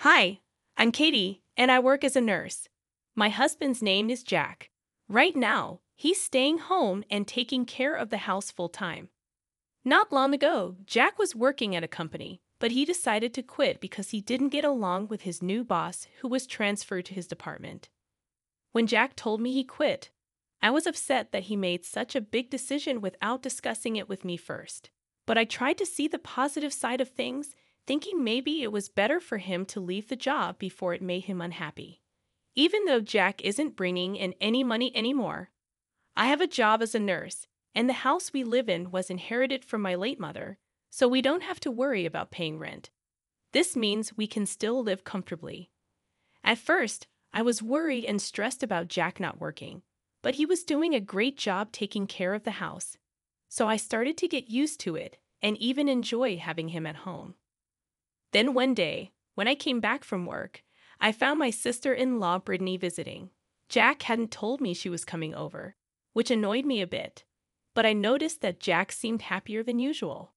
Hi, I'm Katie, and I work as a nurse. My husband's name is Jack. Right now, he's staying home and taking care of the house full time. Not long ago, Jack was working at a company, but he decided to quit because he didn't get along with his new boss who was transferred to his department. When Jack told me he quit, I was upset that he made such a big decision without discussing it with me first. But I tried to see the positive side of things, thinking maybe it was better for him to leave the job before it made him unhappy. Even though Jack isn't bringing in any money anymore, I have a job as a nurse, and the house we live in was inherited from my late mother, so we don't have to worry about paying rent. This means we can still live comfortably. At first, I was worried and stressed about Jack not working, but he was doing a great job taking care of the house. So I started to get used to it and even enjoy having him at home. Then one day, when I came back from work, I found my sister-in-law Brittany visiting. Jack hadn't told me she was coming over, which annoyed me a bit, but I noticed that Jack seemed happier than usual.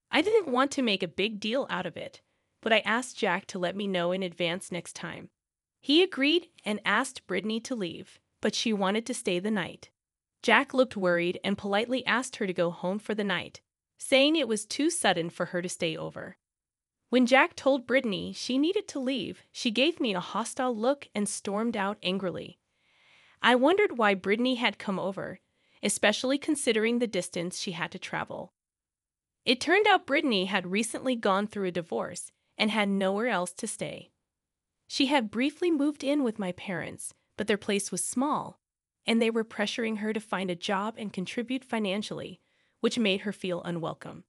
I didn't want to make a big deal out of it, but I asked Jack to let me know in advance next time. He agreed and asked Brittany to leave, but she wanted to stay the night. Jack looked worried and politely asked her to go home for the night, saying it was too sudden for her to stay over. When Jack told Brittany she needed to leave, she gave me a hostile look and stormed out angrily. I wondered why Brittany had come over, especially considering the distance she had to travel. It turned out Brittany had recently gone through a divorce and had nowhere else to stay. She had briefly moved in with my parents, but their place was small, and they were pressuring her to find a job and contribute financially, which made her feel unwelcome.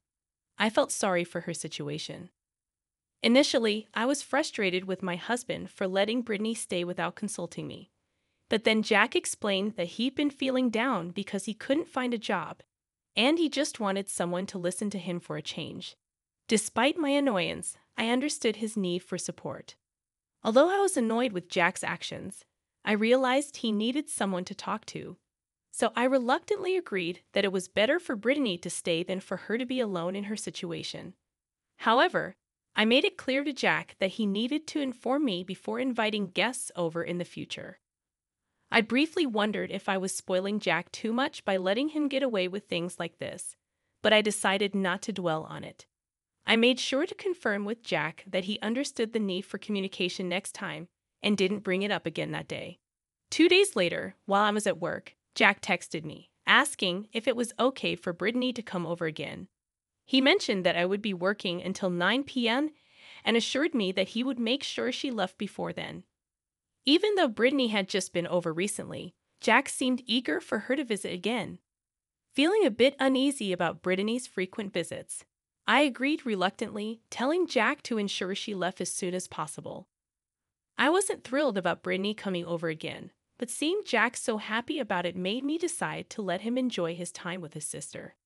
I felt sorry for her situation. Initially, I was frustrated with my husband for letting Brittany stay without consulting me. But then Jack explained that he'd been feeling down because he couldn't find a job, and he just wanted someone to listen to him for a change. Despite my annoyance, I understood his need for support. Although I was annoyed with Jack's actions, I realized he needed someone to talk to. So I reluctantly agreed that it was better for Brittany to stay than for her to be alone in her situation. However, I made it clear to Jack that he needed to inform me before inviting guests over in the future. I briefly wondered if I was spoiling Jack too much by letting him get away with things like this, but I decided not to dwell on it. I made sure to confirm with Jack that he understood the need for communication next time and didn't bring it up again that day. 2 days later, while I was at work, Jack texted me, asking if it was okay for Brittany to come over again. He mentioned that I would be working until 9 p.m. and assured me that he would make sure she left before then. Even though Brittany had just been over recently, Jack seemed eager for her to visit again. Feeling a bit uneasy about Brittany's frequent visits, I agreed reluctantly, telling Jack to ensure she left as soon as possible. I wasn't thrilled about Brittany coming over again, but seeing Jack so happy about it made me decide to let him enjoy his time with his sister.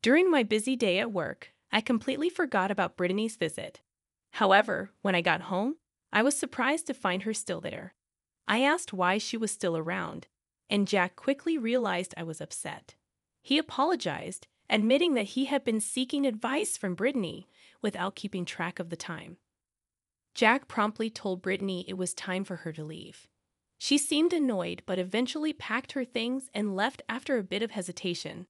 During my busy day at work, I completely forgot about Brittany's visit. However, when I got home, I was surprised to find her still there. I asked why she was still around, and Jack quickly realized I was upset. He apologized, admitting that he had been seeking advice from Brittany without keeping track of the time. Jack promptly told Brittany it was time for her to leave. She seemed annoyed but eventually packed her things and left after a bit of hesitation.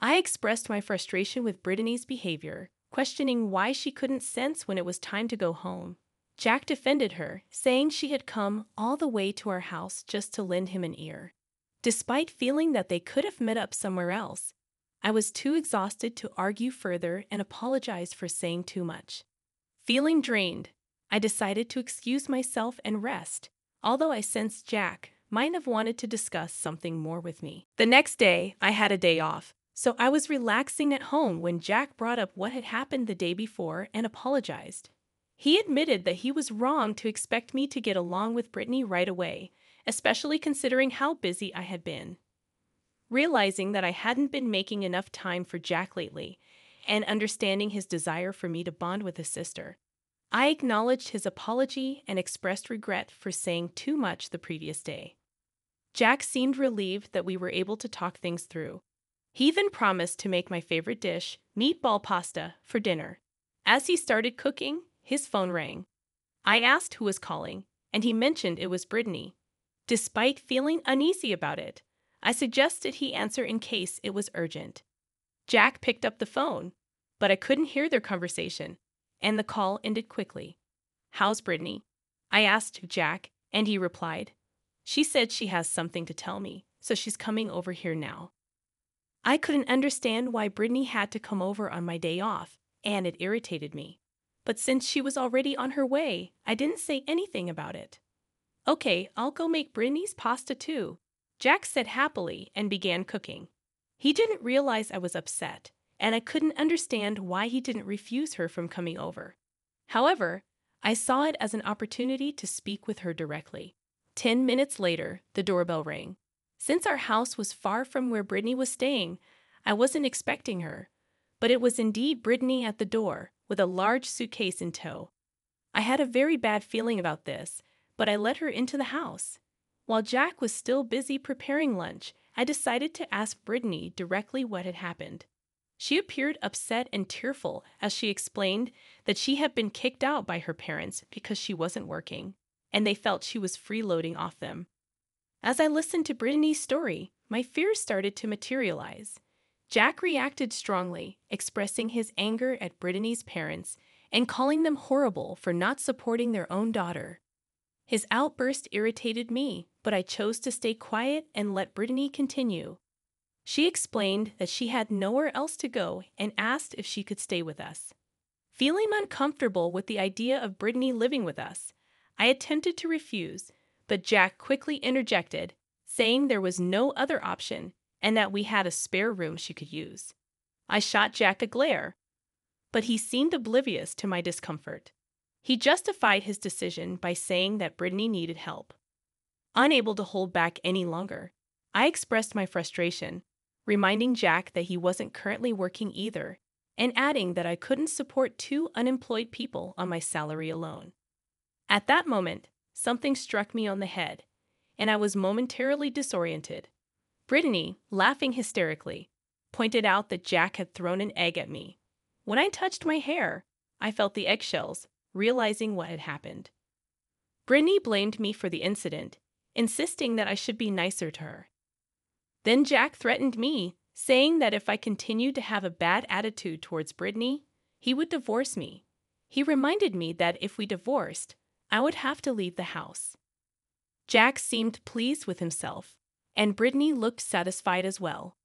I expressed my frustration with Brittany's behavior, questioning why she couldn't sense when it was time to go home. Jack defended her, saying she had come all the way to our house just to lend him an ear. Despite feeling that they could have met up somewhere else, I was too exhausted to argue further and apologized for saying too much. Feeling drained, I decided to excuse myself and rest, although I sensed Jack might have wanted to discuss something more with me. The next day, I had a day off, so I was relaxing at home when Jack brought up what had happened the day before and apologized. He admitted that he was wrong to expect me to get along with Brittany right away, especially considering how busy I had been. Realizing that I hadn't been making enough time for Jack lately, and understanding his desire for me to bond with his sister, I acknowledged his apology and expressed regret for saying too much the previous day. Jack seemed relieved that we were able to talk things through. He even promised to make my favorite dish, meatball pasta, for dinner. As he started cooking, his phone rang. I asked who was calling, and he mentioned it was Brittany. Despite feeling uneasy about it, I suggested he answer in case it was urgent. Jack picked up the phone, but I couldn't hear their conversation, and the call ended quickly. "How's Brittany?" I asked Jack, and he replied, "She said she has something to tell me, so she's coming over here now." I couldn't understand why Brittany had to come over on my day off, and it irritated me. But since she was already on her way, I didn't say anything about it. "Okay, I'll go make Brittany's pasta too," Jack said happily and began cooking. He didn't realize I was upset, and I couldn't understand why he didn't refuse her from coming over. However, I saw it as an opportunity to speak with her directly. 10 minutes later, the doorbell rang. Since our house was far from where Brittany was staying, I wasn't expecting her, but it was indeed Brittany at the door, with a large suitcase in tow. I had a very bad feeling about this, but I let her into the house. While Jack was still busy preparing lunch, I decided to ask Brittany directly what had happened. She appeared upset and tearful as she explained that she had been kicked out by her parents because she wasn't working, and they felt she was freeloading off them. As I listened to Brittany's story, my fears started to materialize. Jack reacted strongly, expressing his anger at Brittany's parents and calling them horrible for not supporting their own daughter. His outburst irritated me, but I chose to stay quiet and let Brittany continue. She explained that she had nowhere else to go and asked if she could stay with us. Feeling uncomfortable with the idea of Brittany living with us, I attempted to refuse, but Jack quickly interjected, saying there was no other option and that we had a spare room she could use. I shot Jack a glare, but he seemed oblivious to my discomfort. He justified his decision by saying that Brittany needed help. Unable to hold back any longer, I expressed my frustration, reminding Jack that he wasn't currently working either, and adding that I couldn't support 2 unemployed people on my salary alone. At that moment, something struck me on the head, and I was momentarily disoriented. Brittany, laughing hysterically, pointed out that Jack had thrown an egg at me. When I touched my hair, I felt the eggshells, realizing what had happened. Brittany blamed me for the incident, insisting that I should be nicer to her. Then Jack threatened me, saying that if I continued to have a bad attitude towards Brittany, he would divorce me. He reminded me that if we divorced, I would have to leave the house. Jack seemed pleased with himself, and Brittany looked satisfied as well.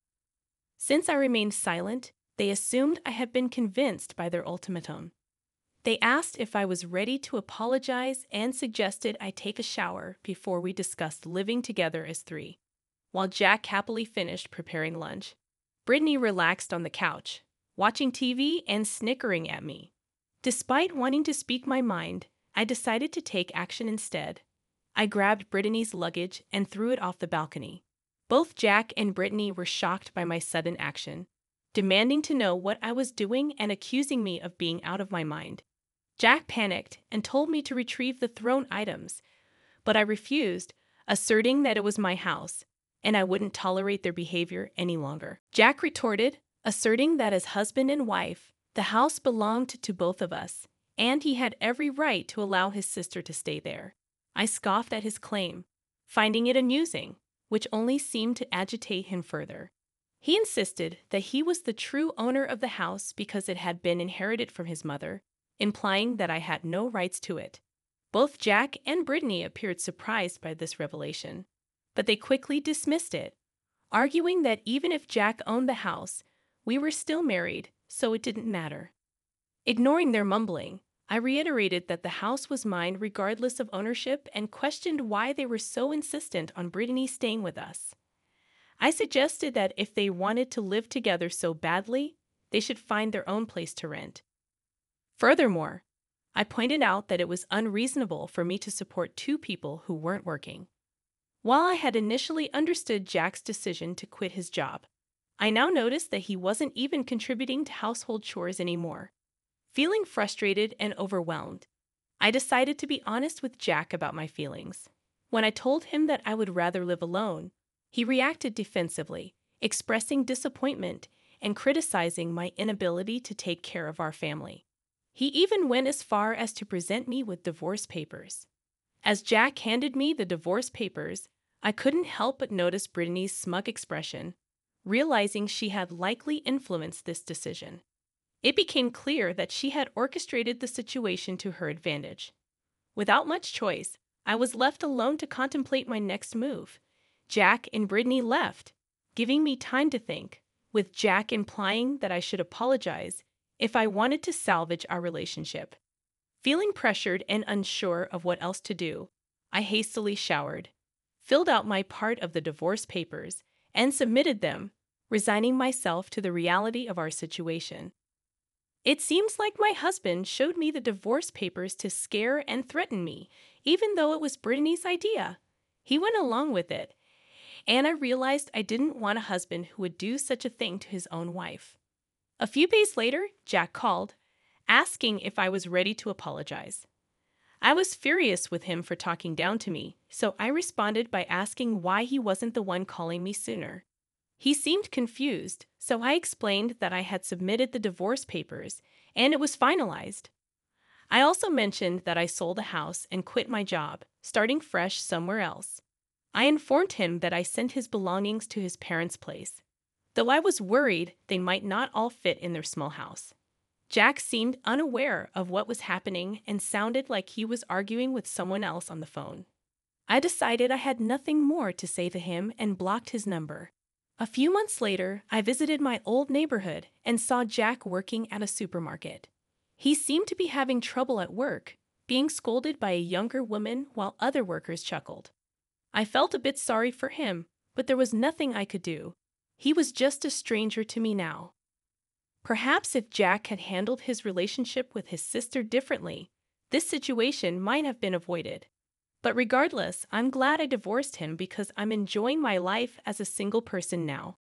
Since I remained silent, they assumed I had been convinced by their ultimatum. They asked if I was ready to apologize and suggested I take a shower before we discussed living together as 3. While Jack happily finished preparing lunch, Brittany relaxed on the couch, watching TV and snickering at me. Despite wanting to speak my mind, I decided to take action instead. I grabbed Brittany's luggage and threw it off the balcony. Both Jack and Brittany were shocked by my sudden action, demanding to know what I was doing and accusing me of being out of my mind. Jack panicked and told me to retrieve the thrown items, but I refused, asserting that it was my house, and I wouldn't tolerate their behavior any longer. Jack retorted, asserting that as husband and wife, the house belonged to both of us, and he had every right to allow his sister to stay there. I scoffed at his claim, finding it amusing, which only seemed to agitate him further. He insisted that he was the true owner of the house because it had been inherited from his mother, implying that I had no rights to it. Both Jack and Brittany appeared surprised by this revelation, but they quickly dismissed it, arguing that even if Jack owned the house, we were still married, so it didn't matter. Ignoring their mumbling, I reiterated that the house was mine regardless of ownership and questioned why they were so insistent on Brittany staying with us. I suggested that if they wanted to live together so badly, they should find their own place to rent. Furthermore, I pointed out that it was unreasonable for me to support 2 people who weren't working. While I had initially understood Jack's decision to quit his job, I now noticed that he wasn't even contributing to household chores anymore. Feeling frustrated and overwhelmed, I decided to be honest with Jack about my feelings. When I told him that I would rather live alone, he reacted defensively, expressing disappointment and criticizing my inability to take care of our family. He even went as far as to present me with divorce papers. As Jack handed me the divorce papers, I couldn't help but notice Brittany's smug expression, realizing she had likely influenced this decision. It became clear that she had orchestrated the situation to her advantage. Without much choice, I was left alone to contemplate my next move. Jack and Brittany left, giving me time to think, with Jack implying that I should apologize if I wanted to salvage our relationship. Feeling pressured and unsure of what else to do, I hastily showered, filled out my part of the divorce papers, and submitted them, resigning myself to the reality of our situation. It seems like my husband showed me the divorce papers to scare and threaten me, even though it was Brittany's idea. He went along with it, and I realized I didn't want a husband who would do such a thing to his own wife. A few days later, Jack called, asking if I was ready to apologize. I was furious with him for talking down to me, so I responded by asking why he wasn't the one calling me sooner. He seemed confused, so I explained that I had submitted the divorce papers and it was finalized. I also mentioned that I sold a house and quit my job, starting fresh somewhere else. I informed him that I sent his belongings to his parents' place, though I was worried they might not all fit in their small house. Jack seemed unaware of what was happening and sounded like he was arguing with someone else on the phone. I decided I had nothing more to say to him and blocked his number. A few months later, I visited my old neighborhood and saw Jack working at a supermarket. He seemed to be having trouble at work, being scolded by a younger woman while other workers chuckled. I felt a bit sorry for him, but there was nothing I could do. He was just a stranger to me now. Perhaps if Jack had handled his relationship with his sister differently, this situation might have been avoided. But regardless, I'm glad I divorced him because I'm enjoying my life as a single person now.